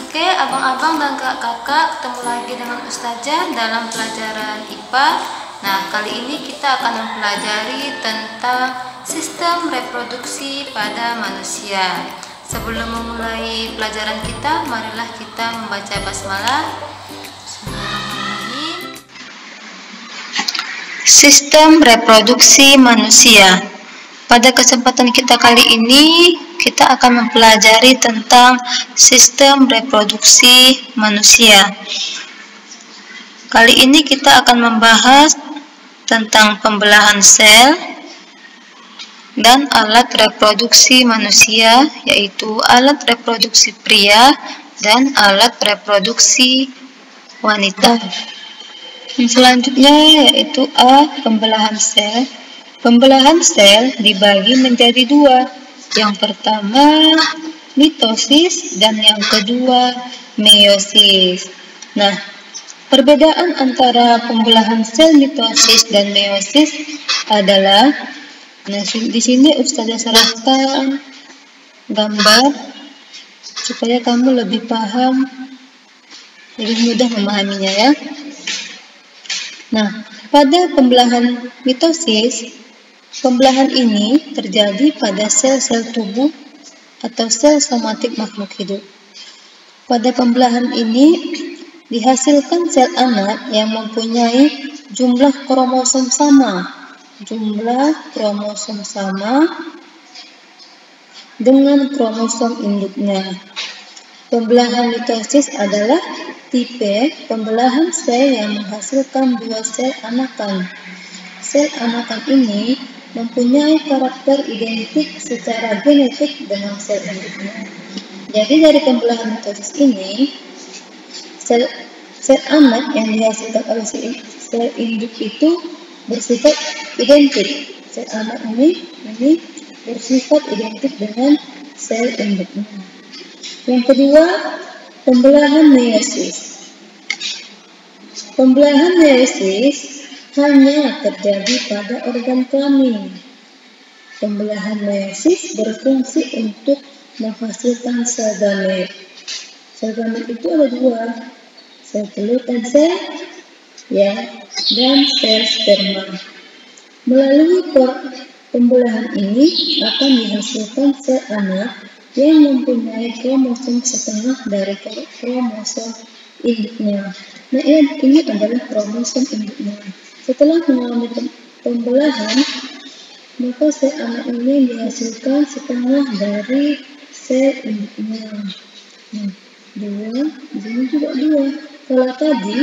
Oke, abang-abang dan kakak-kakak, ketemu lagi dengan Ustazah dalam pelajaran IPA. Nah, kali ini kita akan mempelajari tentang sistem reproduksi pada manusia. Sebelum memulai pelajaran kita, marilah kita membaca basmalah. Sistem reproduksi manusia. Pada kesempatan kita kali ini, kita akan mempelajari tentang sistem reproduksi manusia. Kali ini kita akan membahas tentang pembelahan sel dan alat reproduksi manusia, yaitu alat reproduksi pria dan alat reproduksi wanita. Selanjutnya yaitu A. Pembelahan sel. Pembelahan sel dibagi menjadi dua. Yang pertama mitosis dan yang kedua meiosis. Nah, perbedaan antara pembelahan sel mitosis dan meiosis adalah, di sini Ustazah serahkan gambar supaya kamu lebih paham, lebih mudah memahaminya ya. Nah, pada pembelahan mitosis, pembelahan ini terjadi pada sel-sel tubuh atau sel somatik makhluk hidup. Pada pembelahan ini dihasilkan sel anak yang mempunyai jumlah kromosom sama. Jumlah kromosom sama dengan kromosom induknya. Pembelahan mitosis adalah tipe pembelahan sel yang menghasilkan dua sel anakan. Sel anakan ini mempunyai karakter identik secara genetik dengan sel induknya. Jadi dari pembelahan mitosis ini, sel anak yang dihasilkan oleh sel induk itu bersifat identik. Sel anak ini bersifat identik dengan sel induknya. Yang kedua, pembelahan meiosis. Pembelahan meiosis hanya terjadi pada organ kelamin. Pembelahan meiosis berfungsi untuk menghasilkan sel gamet. Sel gamet itu ada dua, sel telur dan sel sperma. Melalui pembelahan ini akan dihasilkan sel anak yang mempunyai kromosom setengah dari kromosom induknya. Nah, ini adalah kromosom induknya. Setelah mengalami pembelahan, maka sel anak ini dihasilkan setengah dari sel induknya. Dua, di sini juga dua. Kalau tadi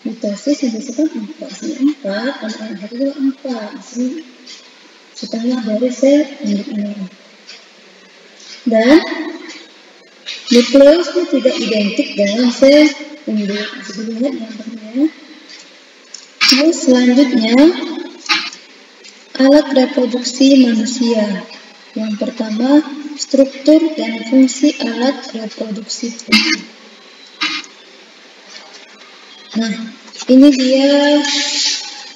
mitosis dihasilkan 4, anak yang satu juga 4. Di sini setengah dari sel induknya. Dan nukleusnya tidak identik dengan sel induk. Bisa dilihat gambarnya. Terus selanjutnya alat reproduksi manusia. Yang pertama, struktur dan fungsi alat reproduksi tubuh. Nah, ini dia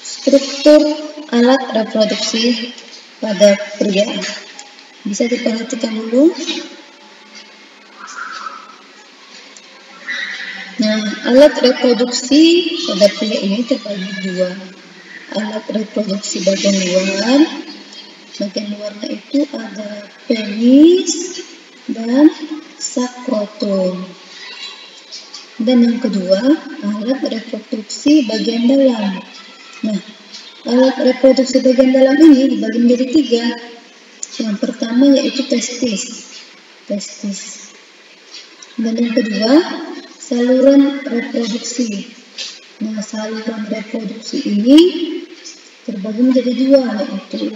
struktur alat reproduksi pada pria. Bisa diperhatikan dulu. Nah, alat reproduksi pada pria ini terbagi dua. Alat reproduksi bagian luar. Bagian luarnya itu ada penis dan skrotum. Dan yang kedua, alat reproduksi bagian dalam. Nah, alat reproduksi bagian dalam ini dibagi menjadi 3. Yang pertama yaitu testis. Dan yang kedua, saluran reproduksi. Nah, saluran reproduksi ini terbagi menjadi 2, yaitu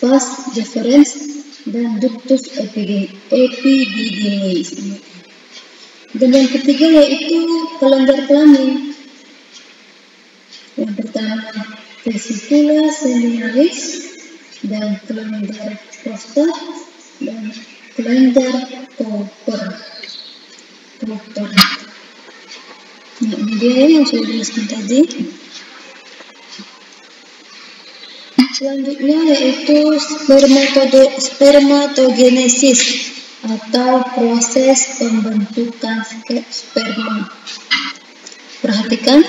vas deferens dan ductus epididymis. Dan yang ketiga yaitu kelenjar kelamin. Yang pertama vesicula seminalis dan kelenjar prostat dan kelenjar Cooper. Nah, ini dia yang saya jelaskan tadi. Selanjutnya yaitu spermatogenesis atau proses pembentukan sperma. Perhatikan.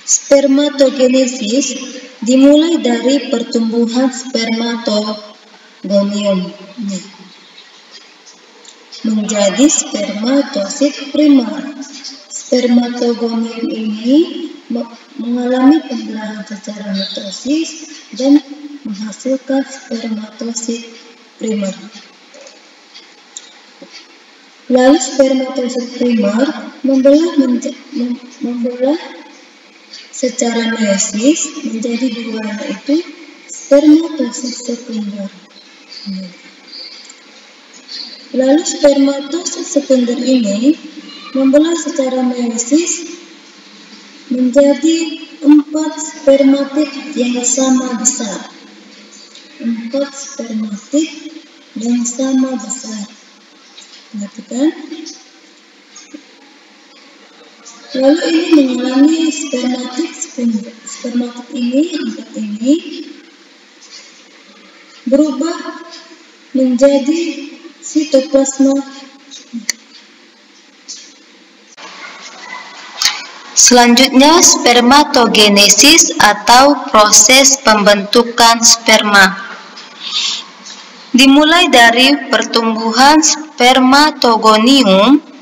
Spermatogenesis dimulai dari pertumbuhan spermatogonium menjadi spermatosit primer. Spermatogonium ini mengalami pembelahan secara mitosis dan menghasilkan spermatosit primer. Lalu spermatosit primer membelah secara meiosis menjadi dua, yaitu spermatosit sekunder. Lalu spermatosit sekunder ini membelah secara meiosis menjadi 4 spermatid yang sama besar. 4 spermatid yang sama besar. Perhatikan. Lalu ini mengalami spermatid ini, 4 ini berubah menjadi sitoplasma. Selanjutnya, spermatogenesis atau proses pembentukan sperma. Dimulai dari pertumbuhan spermatogonium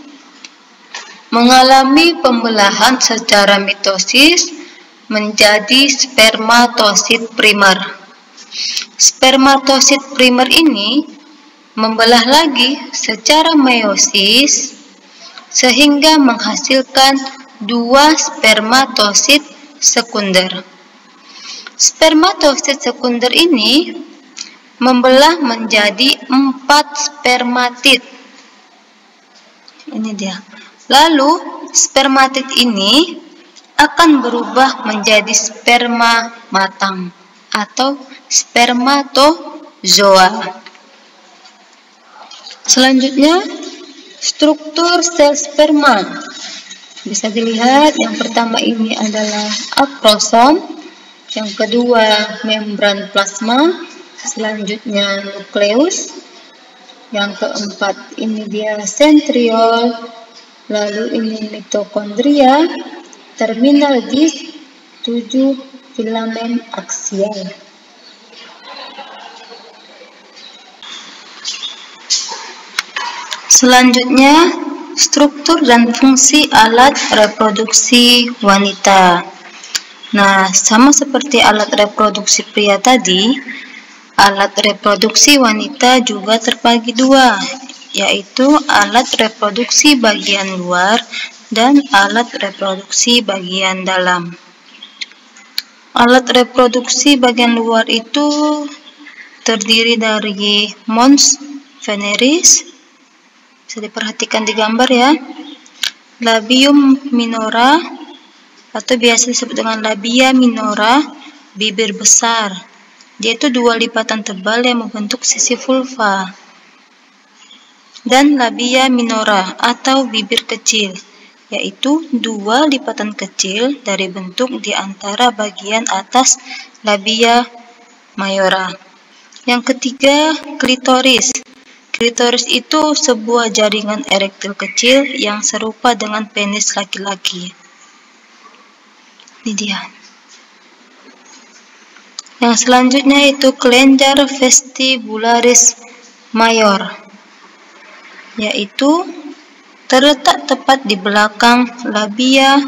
mengalami pembelahan secara mitosis menjadi spermatosit primer. Spermatosit primer ini membelah lagi secara meiosis sehingga menghasilkan 2 spermatosit sekunder. Spermatosit sekunder ini membelah menjadi 4 spermatid. Ini dia. Lalu spermatid ini akan berubah menjadi sperma matang atau spermatozoa. Selanjutnya, struktur sel sperma. Bisa dilihat, yang pertama ini adalah akrosom, yang kedua membran plasma, selanjutnya nukleus, yang keempat ini dia sentriol, lalu ini mitokondria, terminal disk, 7 filamen aksial. Selanjutnya, struktur dan fungsi alat reproduksi wanita. Nah, sama seperti alat reproduksi pria tadi, alat reproduksi wanita juga terbagi 2, yaitu alat reproduksi bagian luar dan alat reproduksi bagian dalam. Alat reproduksi bagian luar itu terdiri dari mons veneris, bisa diperhatikan di gambar ya, labium minora atau biasa disebut dengan labia minora, bibir besar. Dia itu 2 lipatan tebal yang membentuk sisi vulva. Dan labia minora atau bibir kecil, yaitu 2 lipatan kecil dari bentuk di antara bagian atas labia mayora. Yang ketiga, klitoris. Klitoris itu sebuah jaringan erektil kecil yang serupa dengan penis laki-laki. Ini dia. Yang selanjutnya itu kelenjar vestibularis mayor, yaitu terletak tepat di belakang labia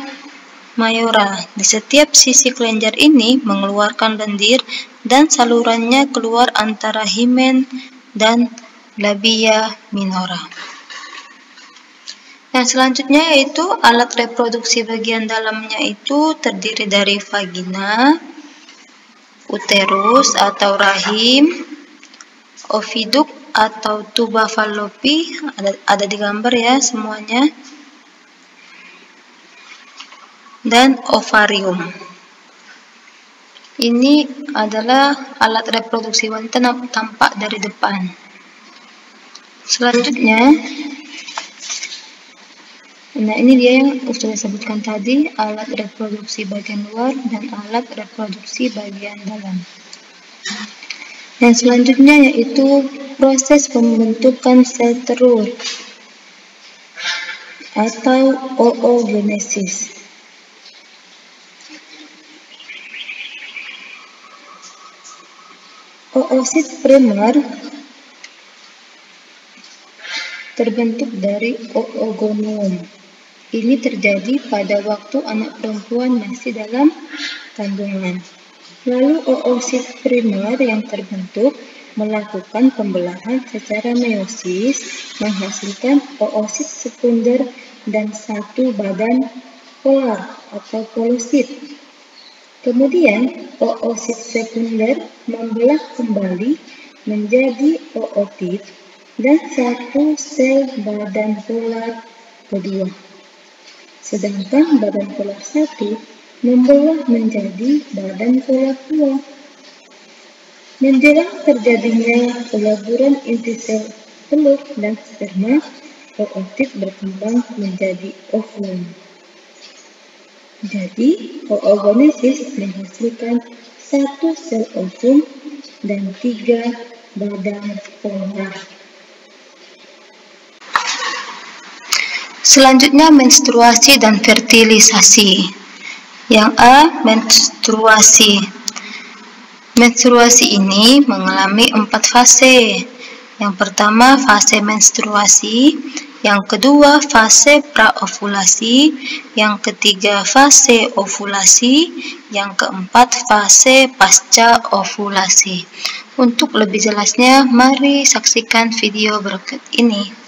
mayora. Di setiap sisi kelenjar ini mengeluarkan lendir dan salurannya keluar antara himen dan labia minora. Yang selanjutnya yaitu alat reproduksi bagian dalamnya itu terdiri dari vagina, uterus atau rahim, oviduk atau tuba fallopi, ada di gambar ya semuanya, dan ovarium. Ini adalah alat reproduksi wanita tampak dari depan. Selanjutnya, nah ini dia yang sudah disebutkan tadi, alat reproduksi bagian luar dan alat reproduksi bagian dalam. Dan selanjutnya yaitu proses pembentukan sel telur atau oogenesis. Oosit primer terbentuk dari oogonum. Ini terjadi pada waktu anak perempuan masih dalam kandungan. Lalu oosit primer yang terbentuk melakukan pembelahan secara meiosis, menghasilkan oosit sekunder dan satu badan polar atau polosit. Kemudian, oosit sekunder membelah kembali menjadi ootit dan satu sel badan polar kedua. Sedangkan badan polar 1 membelah menjadi badan polar 2. Menjelang terjadinya peleburan inti sel telur dan sperma, ootit berkembang menjadi ovum. Jadi, oogenesis menghasilkan satu sel ovum dan 3 badan polar. Selanjutnya menstruasi dan fertilisasi. Yang A, menstruasi. Menstruasi ini mengalami 4 fase. Yang pertama fase menstruasi, yang kedua fase praovulasi, yang ketiga fase ovulasi, yang keempat fase pasca ovulasi. Untuk lebih jelasnya, mari saksikan video berikut ini.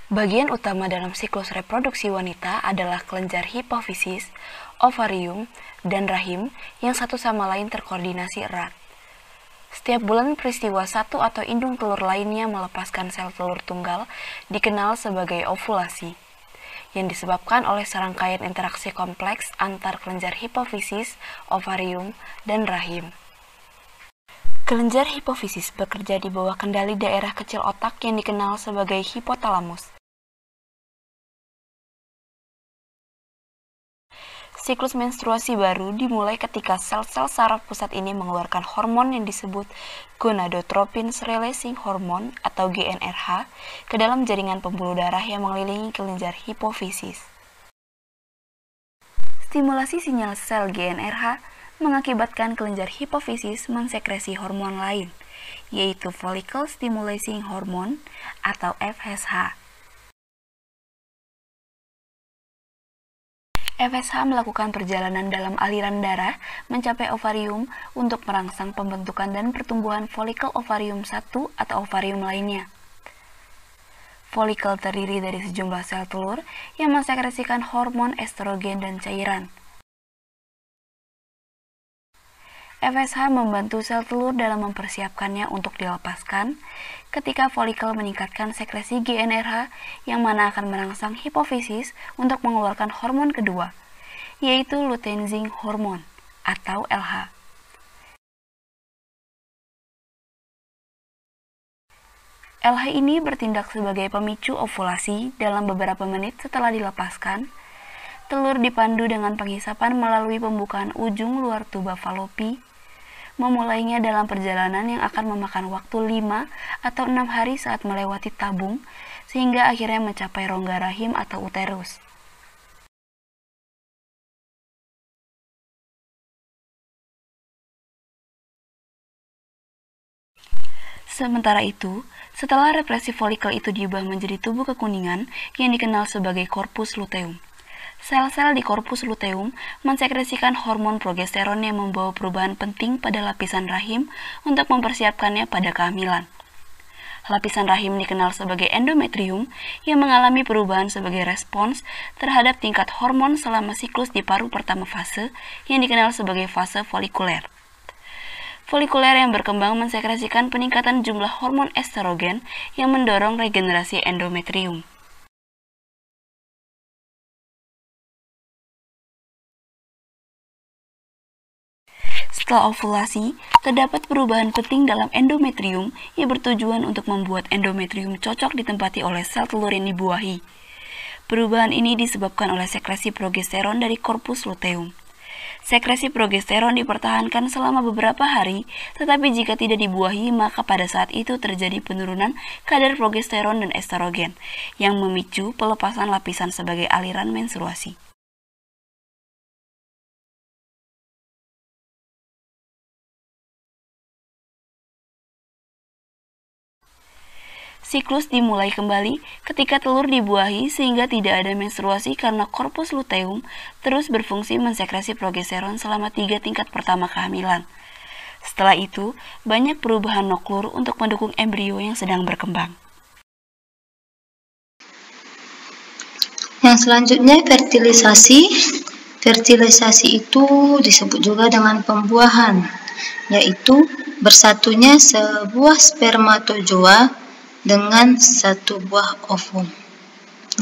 Bagian utama dalam siklus reproduksi wanita adalah kelenjar hipofisis, ovarium, dan rahim yang satu sama lain terkoordinasi erat. Setiap bulan peristiwa satu atau indung telur lainnya melepaskan sel telur tunggal dikenal sebagai ovulasi, yang disebabkan oleh serangkaian interaksi kompleks antar kelenjar hipofisis, ovarium, dan rahim. Kelenjar hipofisis bekerja di bawah kendali daerah kecil otak yang dikenal sebagai hipotalamus. Siklus menstruasi baru dimulai ketika sel-sel saraf pusat ini mengeluarkan hormon yang disebut gonadotropin-releasing hormone atau GnRH ke dalam jaringan pembuluh darah yang mengelilingi kelenjar hipofisis. Stimulasi sinyal sel GnRH mengakibatkan kelenjar hipofisis mensekresi hormon lain, yaitu follicle stimulating hormone atau FSH. FSH melakukan perjalanan dalam aliran darah mencapai ovarium untuk merangsang pembentukan dan pertumbuhan folikel ovarium 1 atau ovarium lainnya. Folikel terdiri dari sejumlah sel telur yang mensekresikan hormon estrogen dan cairan. FSH membantu sel telur dalam mempersiapkannya untuk dilepaskan ketika folikel meningkatkan sekresi GnRH yang mana akan merangsang hipofisis untuk mengeluarkan hormon kedua, yaitu luteinizing hormone atau LH. LH ini bertindak sebagai pemicu ovulasi dalam beberapa menit setelah dilepaskan. Telur dipandu dengan penghisapan melalui pembukaan ujung luar tuba falopi, memulainya dalam perjalanan yang akan memakan waktu 5 atau 6 hari saat melewati tabung, sehingga akhirnya mencapai rongga rahim atau uterus. Sementara itu, setelah represi folikel itu diubah menjadi tubuh kekuningan yang dikenal sebagai korpus luteum. Sel-sel di korpus luteum mensekresikan hormon progesteron yang membawa perubahan penting pada lapisan rahim untuk mempersiapkannya pada kehamilan. Lapisan rahim dikenal sebagai endometrium yang mengalami perubahan sebagai respons terhadap tingkat hormon selama siklus di paruh pertama fase yang dikenal sebagai fase folikuler. Folikuler yang berkembang mensekresikan peningkatan jumlah hormon estrogen yang mendorong regenerasi endometrium. Setelah ovulasi, terdapat perubahan penting dalam endometrium yang bertujuan untuk membuat endometrium cocok ditempati oleh sel telur yang dibuahi. Perubahan ini disebabkan oleh sekresi progesteron dari korpus luteum. Sekresi progesteron dipertahankan selama beberapa hari, tetapi jika tidak dibuahi, maka pada saat itu terjadi penurunan kadar progesteron dan estrogen, yang memicu pelepasan lapisan sebagai aliran menstruasi. Siklus dimulai kembali ketika telur dibuahi sehingga tidak ada menstruasi karena korpus luteum terus berfungsi mensekresi progesteron selama 3 tingkat pertama kehamilan. Setelah itu, banyak perubahan noklur untuk mendukung embrio yang sedang berkembang. Yang selanjutnya fertilisasi. Fertilisasi itu disebut juga dengan pembuahan, yaitu bersatunya sebuah spermatozoa dengan satu buah ovum.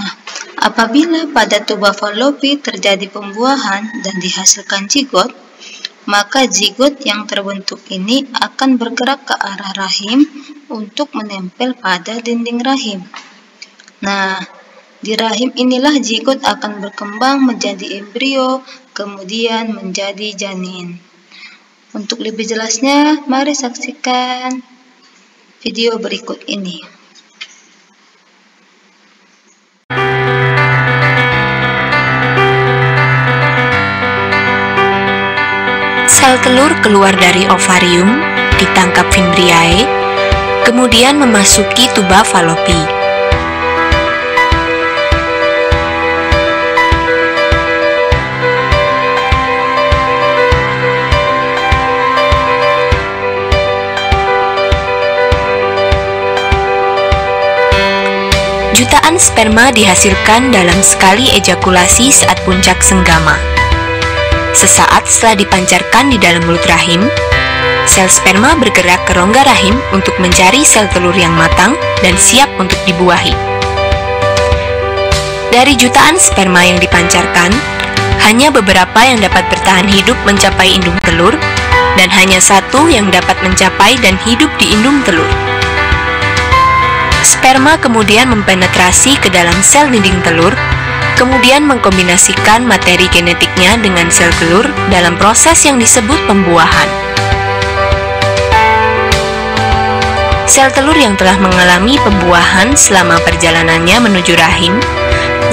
Nah, apabila pada tuba falopi terjadi pembuahan dan dihasilkan zigot, maka zigot yang terbentuk ini akan bergerak ke arah rahim untuk menempel pada dinding rahim. Nah, di rahim inilah zigot akan berkembang menjadi embrio, kemudian menjadi janin. Untuk lebih jelasnya, mari saksikan video berikut ini. Sel telur keluar dari ovarium, ditangkap Fimbriae, kemudian memasuki tuba falopi. Jutaan sperma dihasilkan dalam sekali ejakulasi saat puncak senggama. Sesaat setelah dipancarkan di dalam mulut rahim, sel sperma bergerak ke rongga rahim untuk mencari sel telur yang matang dan siap untuk dibuahi. Dari jutaan sperma yang dipancarkan, hanya beberapa yang dapat bertahan hidup mencapai indung telur, dan hanya satu yang dapat mencapai dan hidup di indung telur. Sperma kemudian mempenetrasi ke dalam sel dinding telur, kemudian mengkombinasikan materi genetiknya dengan sel telur dalam proses yang disebut pembuahan. Sel telur yang telah mengalami pembuahan selama perjalanannya menuju rahim,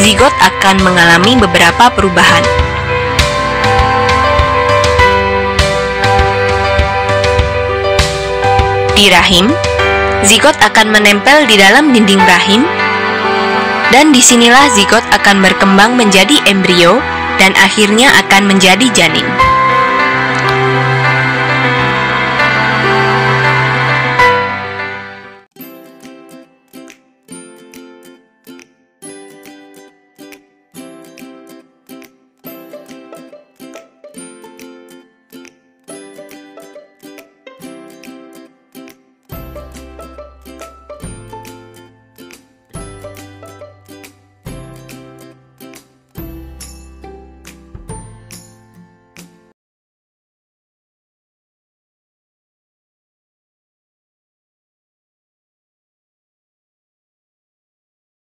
zigot akan mengalami beberapa perubahan. Di rahim, zigot akan menempel di dalam dinding rahim, dan disinilah zigot akan berkembang menjadi embrio dan akhirnya akan menjadi janin.